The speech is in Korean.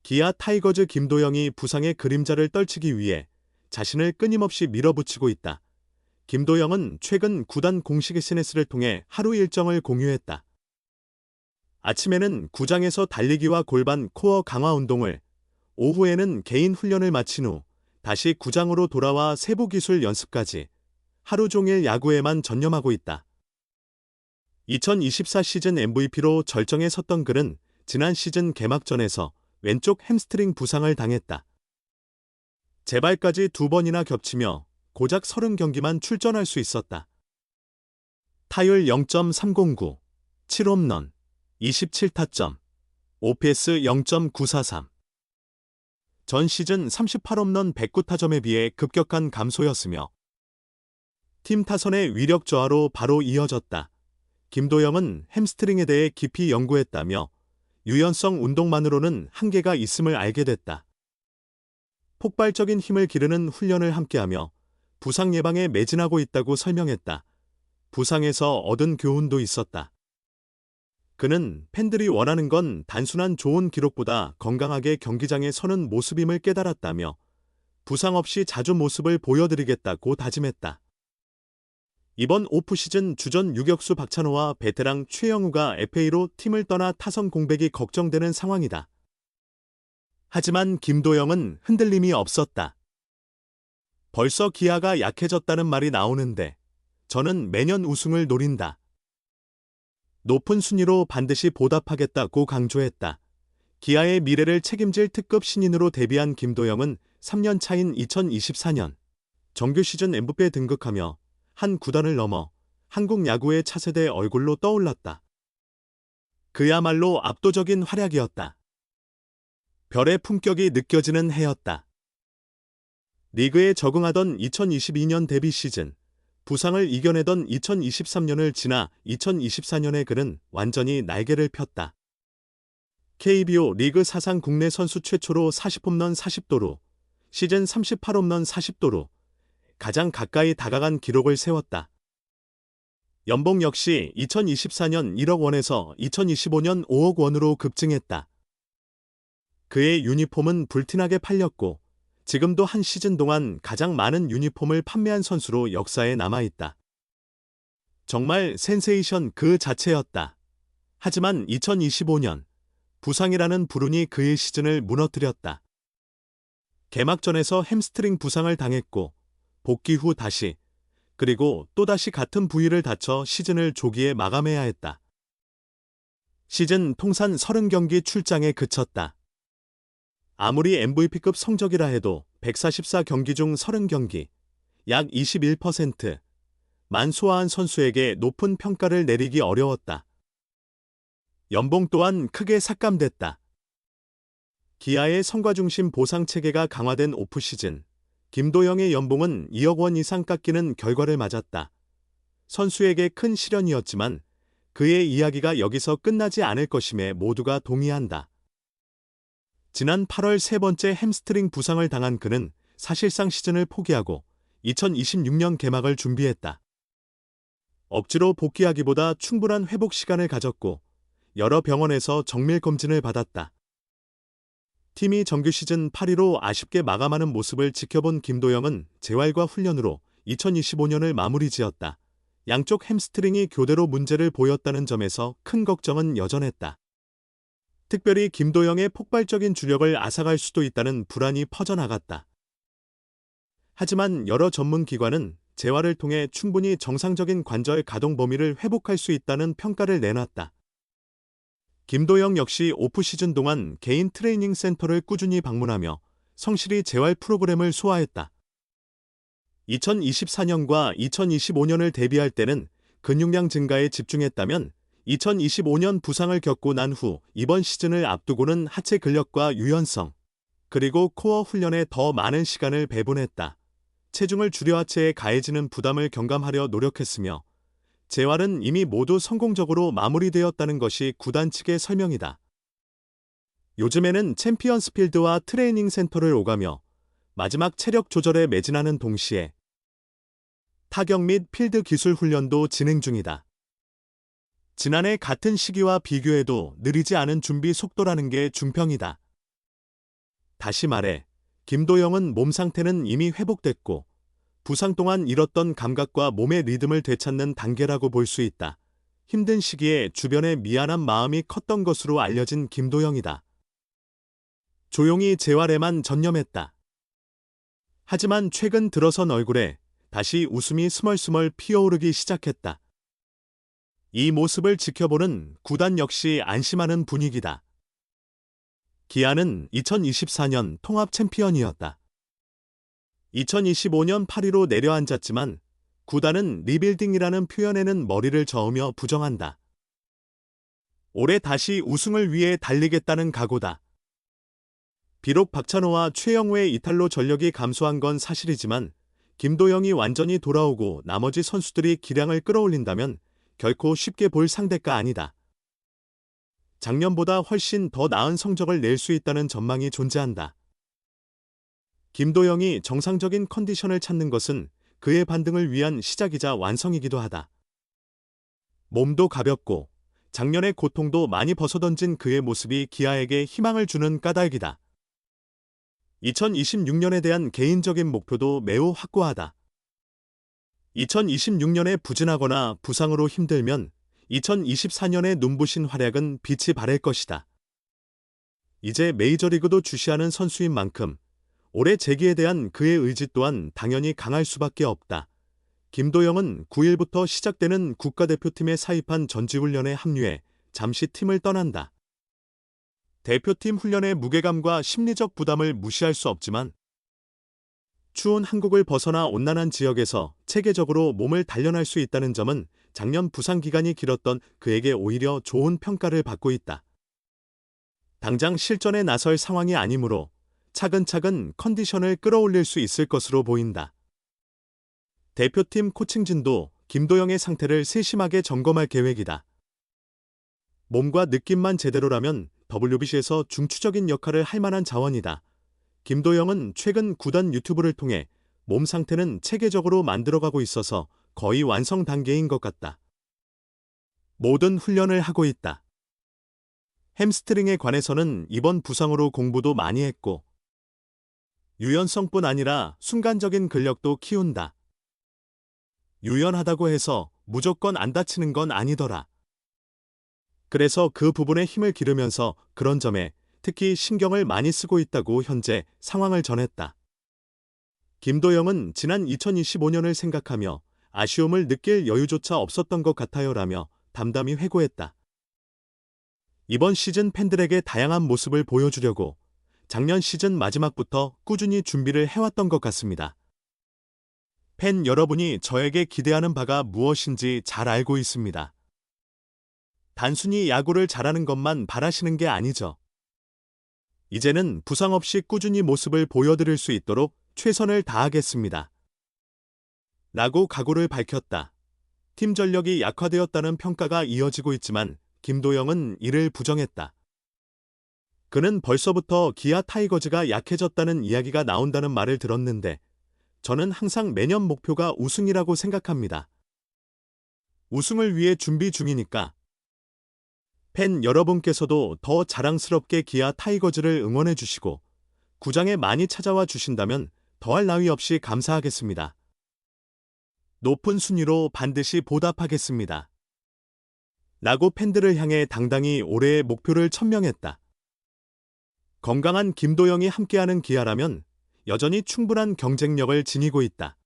기아 타이거즈 김도영이 부상의 그림자를 떨치기 위해 자신을 끊임없이 밀어붙이고 있다. 김도영은 최근 구단 공식 SNS를 통해 하루 일정을 공유했다. 아침에는 구장에서 달리기와 골반 코어 강화 운동을, 오후에는 개인 훈련을 마친 후 다시 구장으로 돌아와 세부 기술 연습까지 하루 종일 야구에만 전념하고 있다. 2024 시즌 MVP로 절정에 섰던 그는 지난 시즌 개막전에서 왼쪽 햄스트링 부상을 당했다. 재발까지 2번이나 겹치며 고작 30경기만 출전할 수 있었다. 타율 0.309, 7홈런, 27타점, OPS 0.943. 전 시즌 38홈런 109타점에 비해 급격한 감소였으며 팀 타선의 위력 저하로 바로 이어졌다. 김도영은 햄스트링에 대해 깊이 연구했다며 유연성 운동만으로는 한계가 있음을 알게 됐다. 폭발적인 힘을 기르는 훈련을 함께하며 부상 예방에 매진하고 있다고 설명했다. 부상에서 얻은 교훈도 있었다. 그는 팬들이 원하는 건 단순한 좋은 기록보다 건강하게 경기장에 서는 모습임을 깨달았다며 부상 없이 자주 모습을 보여드리겠다고 다짐했다. 이번 오프시즌 주전 유격수 박찬호와 베테랑 최영우가 FA로 팀을 떠나 타선 공백이 걱정되는 상황이다. 하지만 김도영은 흔들림이 없었다. 벌써 기아가 약해졌다는 말이 나오는데 저는 매년 우승을 노린다. 높은 순위로 반드시 보답하겠다고 강조했다. 기아의 미래를 책임질 특급 신인으로 데뷔한 김도영은 3년 차인 2024년 정규 시즌 MVP에 등극하며 한 구단을 넘어 한국 야구의 차세대 얼굴로 떠올랐다. 그야말로 압도적인 활약이었다. 별의 품격이 느껴지는 해였다. 리그에 적응하던 2022년 데뷔 시즌, 부상을 이겨내던 2023년을 지나 2024년에 그는 완전히 날개를 폈다. KBO 리그 사상 국내 선수 최초로 40홈런 40도루, 시즌 38홈런 40도루, 가장 가까이 다가간 기록을 세웠다. 연봉 역시 2024년 1억 원에서 2025년 5억 원으로 급증했다. 그의 유니폼은 불티나게 팔렸고 지금도 한 시즌 동안 가장 많은 유니폼을 판매한 선수로 역사에 남아있다. 정말 센세이션 그 자체였다. 하지만 2025년 부상이라는 불운이 그의 시즌을 무너뜨렸다. 개막전에서 햄스트링 부상을 당했고 복귀 후 다시 그리고 또다시 같은 부위를 다쳐 시즌을 조기에 마감해야 했다. 시즌 통산 30경기 출장에 그쳤다. 아무리 MVP급 성적이라 해도 144경기 중 30경기, 약 21%만 소화한 선수에게 높은 평가를 내리기 어려웠다. 연봉 또한 크게 삭감됐다. 기아의 성과중심 보상체계가 강화된 오프시즌, 김도영의 연봉은 2억 원 이상 깎이는 결과를 맞았다. 선수에게 큰 시련이었지만 그의 이야기가 여기서 끝나지 않을 것임에 모두가 동의한다. 지난 8월 세 번째 햄스트링 부상을 당한 그는 사실상 시즌을 포기하고 2026년 개막을 준비했다. 억지로 복귀하기보다 충분한 회복 시간을 가졌고 여러 병원에서 정밀 검진을 받았다. 팀이 정규 시즌 8위로 아쉽게 마감하는 모습을 지켜본 김도영은 재활과 훈련으로 2025년을 마무리 지었다. 양쪽 햄스트링이 교대로 문제를 보였다는 점에서 큰 걱정은 여전했다. 특별히 김도영의 폭발적인 주력을 앗아갈 수도 있다는 불안이 퍼져나갔다. 하지만 여러 전문 기관은 재활을 통해 충분히 정상적인 관절 가동 범위를 회복할 수 있다는 평가를 내놨다. 김도영 역시 오프시즌 동안 개인 트레이닝 센터를 꾸준히 방문하며 성실히 재활 프로그램을 소화했다. 2024년과 2025년을 대비할 때는 근육량 증가에 집중했다면 2025년 부상을 겪고 난 후 이번 시즌을 앞두고는 하체 근력과 유연성, 그리고 코어 훈련에 더 많은 시간을 배분했다. 체중을 줄여 하체에 가해지는 부담을 경감하려 노력했으며 재활은 이미 모두 성공적으로 마무리되었다는 것이 구단 측의 설명이다. 요즘에는 챔피언스 필드와 트레이닝 센터를 오가며 마지막 체력 조절에 매진하는 동시에 타격 및 필드 기술 훈련도 진행 중이다. 지난해 같은 시기와 비교해도 느리지 않은 준비 속도라는 게 중평이다. 다시 말해, 김도영은 몸 상태는 이미 회복됐고 부상 동안 잃었던 감각과 몸의 리듬을 되찾는 단계라고 볼 수 있다. 힘든 시기에 주변의 미안한 마음이 컸던 것으로 알려진 김도영이다. 조용히 재활에만 전념했다. 하지만 최근 들어선 얼굴에 다시 웃음이 스멀스멀 피어오르기 시작했다. 이 모습을 지켜보는 구단 역시 안심하는 분위기다. 기아는 2024년 통합 챔피언이었다. 2025년 8위로 내려앉았지만 구단은 리빌딩이라는 표현에는 머리를 저으며 부정한다. 올해 다시 우승을 위해 달리겠다는 각오다. 비록 박찬호와 최영우의 이탈로 전력이 감소한 건 사실이지만 김도영이 완전히 돌아오고 나머지 선수들이 기량을 끌어올린다면 결코 쉽게 볼 상대가 아니다. 작년보다 훨씬 더 나은 성적을 낼 수 있다는 전망이 존재한다. 김도영이 정상적인 컨디션을 찾는 것은 그의 반등을 위한 시작이자 완성이기도 하다. 몸도 가볍고 작년의 고통도 많이 벗어던진 그의 모습이 기아에게 희망을 주는 까닭이다. 2026년에 대한 개인적인 목표도 매우 확고하다. 2026년에 부진하거나 부상으로 힘들면 2024년에 눈부신 활약은 빛이 발할 것이다. 이제 메이저리그도 주시하는 선수인 만큼 올해 재기에 대한 그의 의지 또한 당연히 강할 수밖에 없다. 김도영은 9일부터 시작되는 국가대표팀에 사입한 전지훈련에 합류해 잠시 팀을 떠난다. 대표팀 훈련의 무게감과 심리적 부담을 무시할 수 없지만 추운 한국을 벗어나 온난한 지역에서 체계적으로 몸을 단련할 수 있다는 점은 작년 부상 기간이 길었던 그에게 오히려 좋은 평가를 받고 있다. 당장 실전에 나설 상황이 아니므로 차근차근 컨디션을 끌어올릴 수 있을 것으로 보인다. 대표팀 코칭진도 김도영의 상태를 세심하게 점검할 계획이다. 몸과 느낌만 제대로라면 WBC에서 중추적인 역할을 할 만한 자원이다. 김도영은 최근 구단 유튜브를 통해 몸 상태는 체계적으로 만들어가고 있어서 거의 완성 단계인 것 같다. 모든 훈련을 하고 있다. 햄스트링에 관해서는 이번 부상으로 공부도 많이 했고 유연성뿐 아니라 순간적인 근력도 키운다. 유연하다고 해서 무조건 안 다치는 건 아니더라. 그래서 그 부분에 힘을 기르면서 그런 점에 특히 신경을 많이 쓰고 있다고 현재 상황을 전했다. 김도영은 지난 2025년을 생각하며 아쉬움을 느낄 여유조차 없었던 것 같아요라며 담담히 회고했다. 이번 시즌 팬들에게 다양한 모습을 보여주려고 작년 시즌 마지막부터 꾸준히 준비를 해왔던 것 같습니다. 팬 여러분이 저에게 기대하는 바가 무엇인지 잘 알고 있습니다. 단순히 야구를 잘하는 것만 바라시는 게 아니죠. 이제는 부상 없이 꾸준히 모습을 보여드릴 수 있도록 최선을 다하겠습니다. 라고 각오를 밝혔다. 팀 전력이 약화되었다는 평가가 이어지고 있지만 김도영은 이를 부정했다. 그는 벌써부터 기아 타이거즈가 약해졌다는 이야기가 나온다는 말을 들었는데 저는 항상 매년 목표가 우승이라고 생각합니다. 우승을 위해 준비 중이니까 팬 여러분께서도 더 자랑스럽게 기아 타이거즈를 응원해 주시고 구장에 많이 찾아와 주신다면 더할 나위 없이 감사하겠습니다. 높은 순위로 반드시 보답하겠습니다. 라고 팬들을 향해 당당히 올해의 목표를 천명했다. 건강한 김도영이 함께하는 기아라면 여전히 충분한 경쟁력을 지니고 있다.